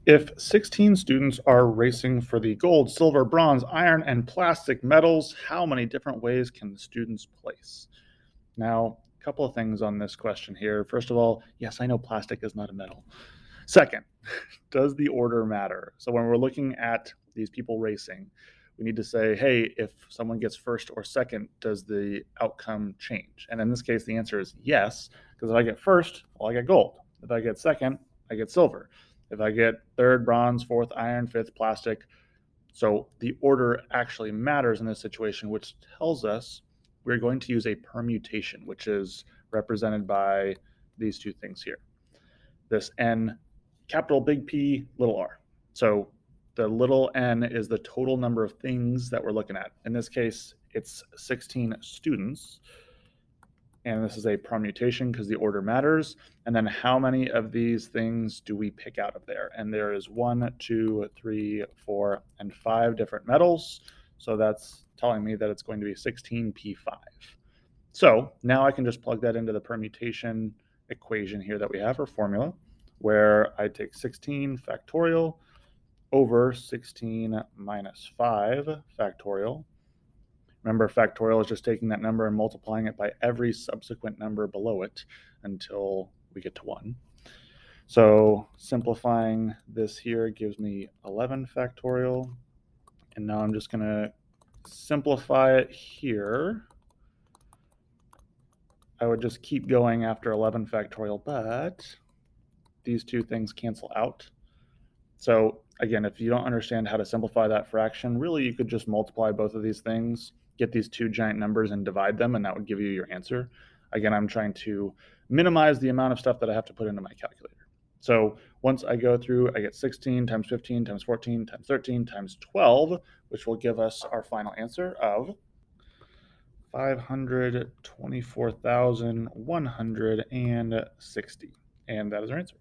If 16 students are racing for the gold, silver, bronze, iron, and plastic medals, how many different ways can the students place? Now, a couple of things on this question here. First of all, yes, I know plastic is not a metal. Second, does the order matter? So when we're looking at these people racing, we need to say, hey, if someone gets first or second, does the outcome change? And in this case, the answer is yes, because if I get first, well, I get gold. If I get second, I get silver. If I get third, bronze, fourth, iron, fifth, plastic. So the order actually matters in this situation, which tells us we're going to use a permutation, which is represented by these two things here. This N, capital big P, little r. So the little n is the total number of things that we're looking at. In this case, it's 16 students. And this is a permutation because the order matters. And then how many of these things do we pick out of there? And there is 1, 2, 3, 4, and 5 different metals. So that's telling me that it's going to be 16p5. So now I can just plug that into the permutation equation here that we have, or formula, where I take 16 factorial over 16 minus 5 factorial. Remember, factorial is just taking that number and multiplying it by every subsequent number below it until we get to 1. So simplifying this here gives me 11 factorial. And now I'm just going to simplify it here. I would just keep going after 11 factorial, but these two things cancel out. So again, if you don't understand how to simplify that fraction, really you could just multiply both of these things, get these two giant numbers and divide them, and that would give you your answer. Again, I'm trying to minimize the amount of stuff that I have to put into my calculator. So once I go through, I get 16 times 15 times 14 times 13 times 12, which will give us our final answer of 524,160. And that is our answer.